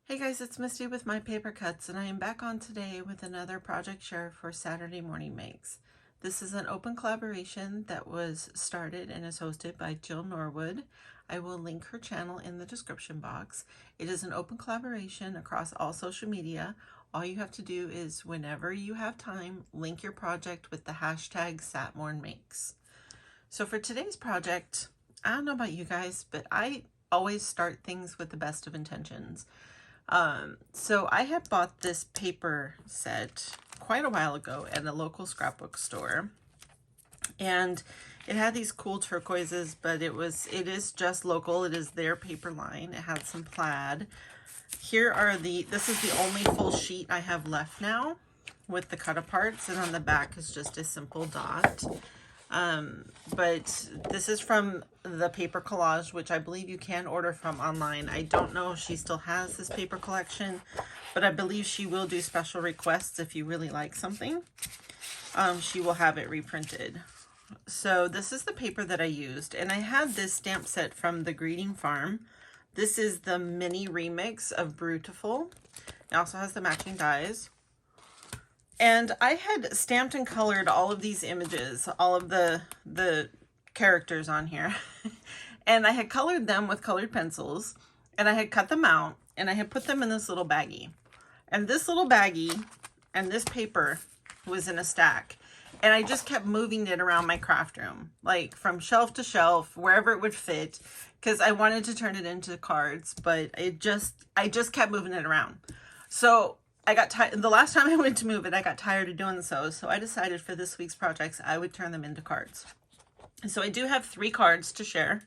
Hey guys, it's Misty with My Paper Cuts, and I am back on today with another project share for Saturday Morning Makes. This is an open collaboration that was started and is hosted by Jill Norwood. I will link her channel in the description box. It is an open collaboration across all social media. All you have to do is, whenever you have time, link your project with the hashtag SatMornMakes. So for today's project, I don't know about you guys, but I always start things with the best of intentions. So I had bought this paper set quite a while ago at a local scrapbook store, and it had these cool turquoises, but it is just local. It is their paper line. It had some plaid. This is the only full sheet I have left now with the cut aparts, and on the back is just a simple dot. But this is from the paper collage, which I believe you can order from online. I don't know if she still has this paper collection, but I believe she will do special requests if you really like something. She will have it reprinted. So this is the paper that I used, and I had this stamp set from the Greeting Farm. This is the mini remix of Brutiful. It also has the matching dies. And I had stamped and colored all of these images, all of the characters on here. And I had colored them with colored pencils, and I had cut them out, and I had put them in this little baggie. And this little baggie and this paper was in a stack. And I just kept moving it around my craft room, like from shelf to shelf, wherever it would fit, because I wanted to turn it into cards, but I just kept moving it around. So I got tired. The last time I went to move it, I got tired of doing so. So I decided for this week's projects, I would turn them into cards. And so I do have 3 cards to share.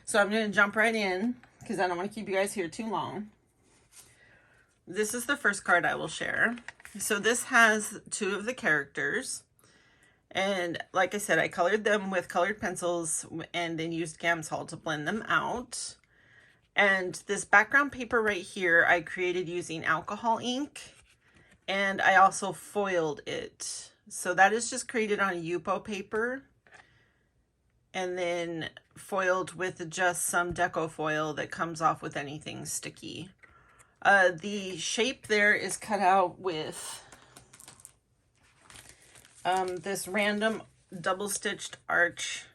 So I'm going to jump right in because I don't want to keep you guys here too long. This is the first card I will share. So this has 2 of the characters. And like I said, I colored them with colored pencils and then used Gamsol to blend them out. And this background paper right here, I created using alcohol ink, and I also foiled it. So that is just created on Yupo paper and then foiled with just some deco foil that comes off with anything sticky. The shape there is cut out with this random double-stitched arch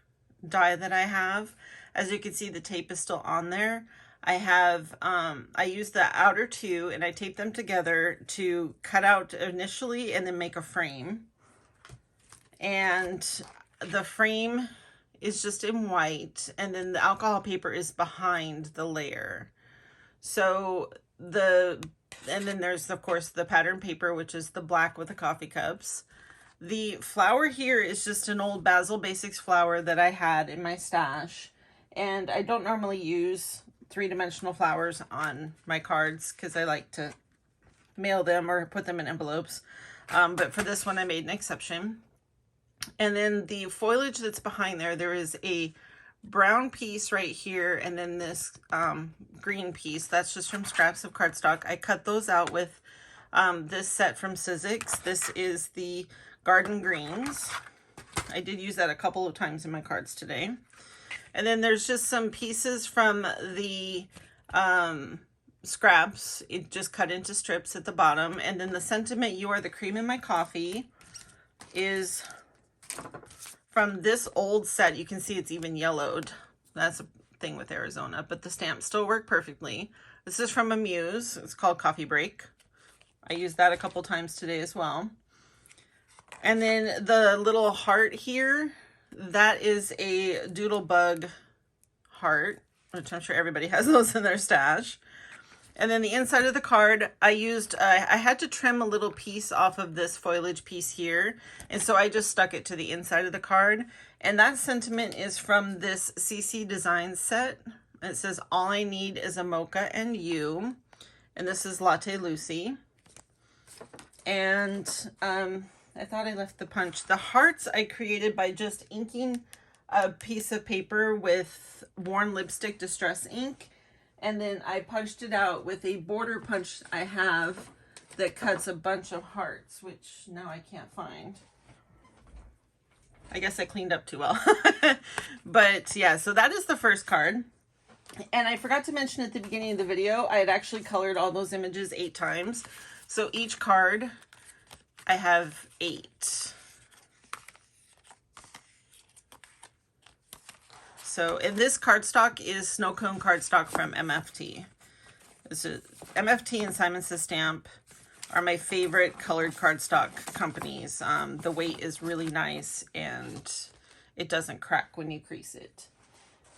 die that I have. As you can see, the tape is still on there. I used the outer 2 and I taped them together to cut out initially and then make a frame. And the frame is just in white, and then the alcohol paper is behind the layer. So and then there's of course the pattern paper, which is the black with the coffee cups. The flower here is just an old Basil Basics flower that I had in my stash. And I don't normally use 3-dimensional flowers on my cards because I like to mail them or put them in envelopes. But for this one, I made an exception. And then the foliage that's behind there is a brown piece right here, and then this green piece. That's just from scraps of cardstock. I cut those out with this set from Sizzix. This is the Garden Greens. I did use that a couple of times in my cards today. And then there's just some pieces from the scraps, it just cut into strips at the bottom. And then the sentiment, "You are the cream in my coffee," is from this old set. You can see it's even yellowed. That's a thing with Arizona, but the stamps still work perfectly. This is from Amuse. It's called Coffee Break. I used that a couple times today as well. And then the little heart here, that is a Doodlebug heart, which I'm sure everybody has those in their stash. And then the inside of the card, I had to trim a little piece off of this foliage piece here. And so I just stuck it to the inside of the card. And that sentiment is from this CC Designs set. It says, "All I need is a mocha and you." And this is Latte Lucy. And I thought I left the punch. The hearts I created by just inking a piece of paper with worn lipstick distress ink. And then I punched it out with a border punch I have that cuts a bunch of hearts, which now I can't find. I guess I cleaned up too well. But yeah, so that is the first card. And I forgot to mention at the beginning of the video, I had actually colored all those images 8 times. So each card, I have 8. So, and this cardstock is Snow Cone cardstock from MFT. This is MFT and Simon Says Stamp are my favorite colored cardstock companies. The weight is really nice and it doesn't crack when you crease it.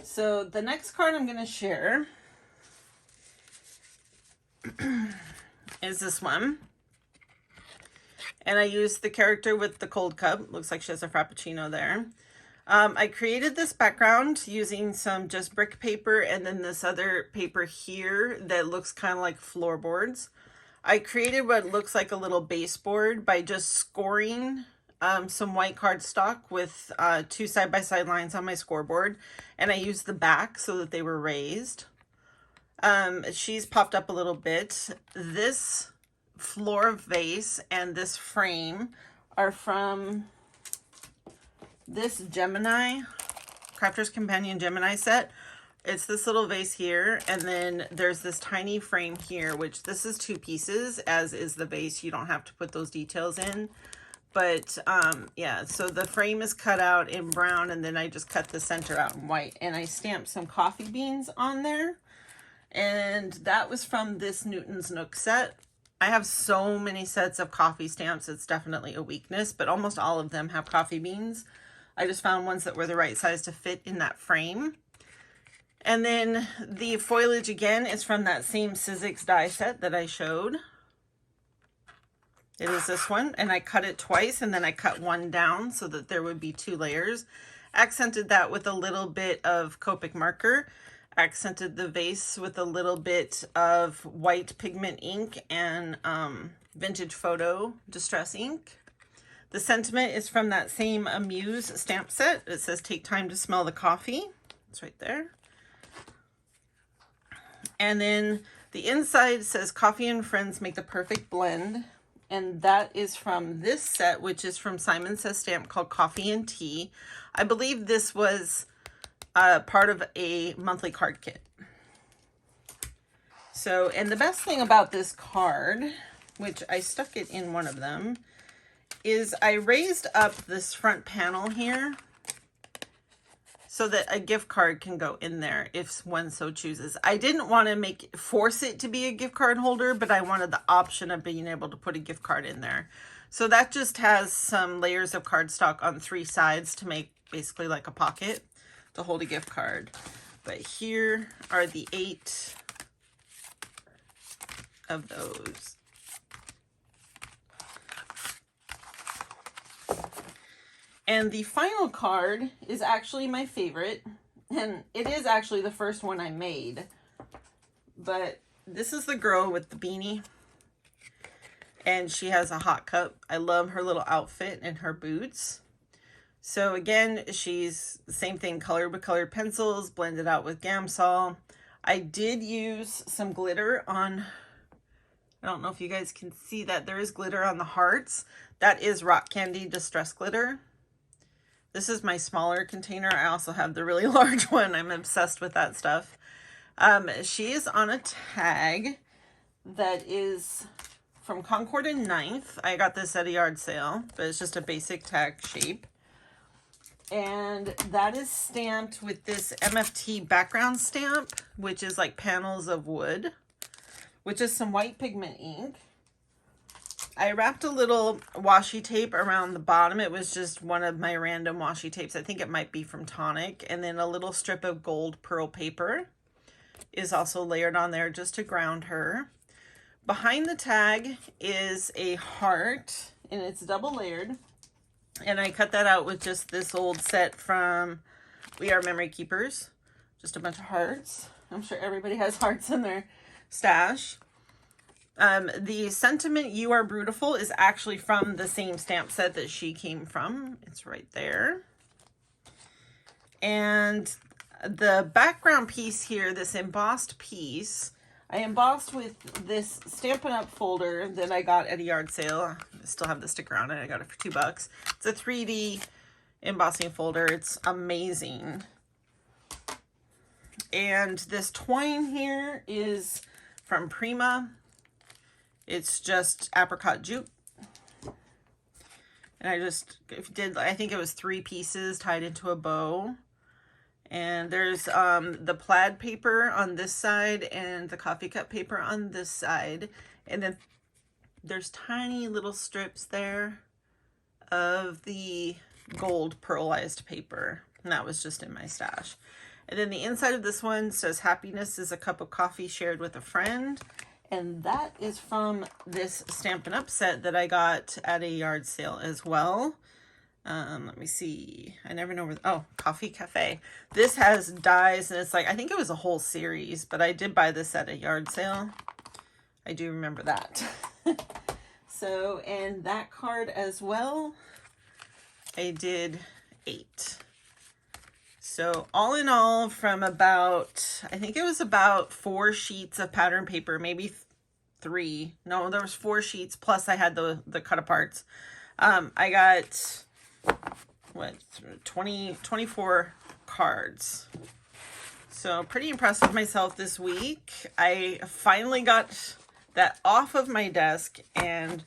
So the next card I'm going to share is this one. And I used the character with the cold cup. Looks like she has a Frappuccino there. I created this background using some just brick paper and then this other paper here that looks kind of like floorboards. I created what looks like a little baseboard by just scoring some white cardstock with 2 side-by-side lines on my scoreboard, and I used the back so that they were raised. She's popped up a little bit. This floor vase and this frame are from this Gemini, Crafter's Companion Gemini set. It's this little vase here, and then there's this tiny frame here, which this is 2 pieces, as is the vase. You don't have to put those details in. But, yeah, so the frame is cut out in brown, and then I just cut the center out in white. And I stamped some coffee beans on there. And that was from this Newton's Nook set. I have so many sets of coffee stamps, it's definitely a weakness, but almost all of them have coffee beans. I just found ones that were the right size to fit in that frame. And then the foliage again is from that same Sizzix die set that I showed. It is this one, and I cut it twice, and then I cut one down so that there would be 2 layers. Accented that with a little bit of Copic marker. Accented the vase with a little bit of white pigment ink and Vintage Photo Distress ink. The sentiment is from that same Amuse stamp set. It says, "Take time to smell the coffee." It's right there. And then the inside says, "Coffee and friends make the perfect blend." And that is from this set, which is from Simon Says Stamp, called Coffee and Tea. I believe this was part of a monthly card kit. So, and the best thing about this card, which I stuck it in one of them, is I raised up this front panel here so that a gift card can go in there if one so chooses. I didn't want to force it to be a gift card holder, but I wanted the option of being able to put a gift card in there. So that just has some layers of cardstock on 3 sides to make basically like a pocket to hold a gift card. But here are the 8 of those. And the final card is actually my favorite, and it is actually the first one I made. But this is the girl with the beanie, and she has a hot cup. I love her little outfit and her boots. So again, she's the same thing, colored with colored pencils, blended out with Gamsol. I did use some glitter on, I don't know if you guys can see that, there is glitter on the hearts. That is Rock Candy Distress Glitter. This is my smaller container. I also have the really large one. I'm obsessed with that stuff. She is on a tag that is from Concord and 9th. I got this at a yard sale, but it's just a basic tag shape. And that is stamped with this MFT background stamp, which is like panels of wood, which is some white pigment ink. I wrapped a little washi tape around the bottom. It was just one of my random washi tapes. I think it might be from Tonic. And then a little strip of gold pearl paper is also layered on there just to ground her. Behind the tag is a heart, and it's double layered. And I cut that out with just this old set from We Are Memory Keepers. Just a bunch of hearts. I'm sure everybody has hearts in their stash. The sentiment, "You Are Beautiful," is actually from the same stamp set that she came from. It's right there. And the background piece here, this embossed piece, I embossed with this Stampin' Up! Folder that I got at a yard sale. I still have the sticker on it. I got it for $2. It's a 3D embossing folder. It's amazing. And this twine here is from Prima. It's just apricot jute. And I just did, I think it was 3 pieces tied into a bow. And there's the plaid paper on this side and the coffee cup paper on this side. And then there's tiny little strips there of the gold pearlized paper. And that was just in my stash. And then the inside of this one says, happiness is a cup of coffee shared with a friend. And that is from this Stampin' Up! Set that I got at a yard sale as well. Let me see. I never know where, oh, Coffee Cafe. This has dies, and it's like, I think it was a whole series, but I did buy this at a yard sale. I do remember that. So, and that card as well, I did 8. So all in all, from about, I think it was about 4 sheets of pattern paper, maybe 3. No, there was 4 sheets, plus I had the cut aparts. I got, what, 24 cards. So pretty impressed with myself this week. I finally got that off of my desk and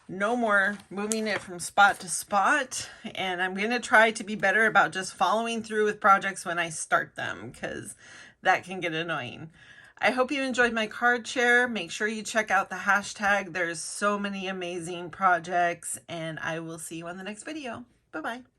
no more moving it from spot to spot. And I'm going to try to be better about just following through with projects when I start them, because that can get annoying. I hope you enjoyed my card share. Make sure you check out the hashtag. There's so many amazing projects, and I will see you on the next video. Bye-bye.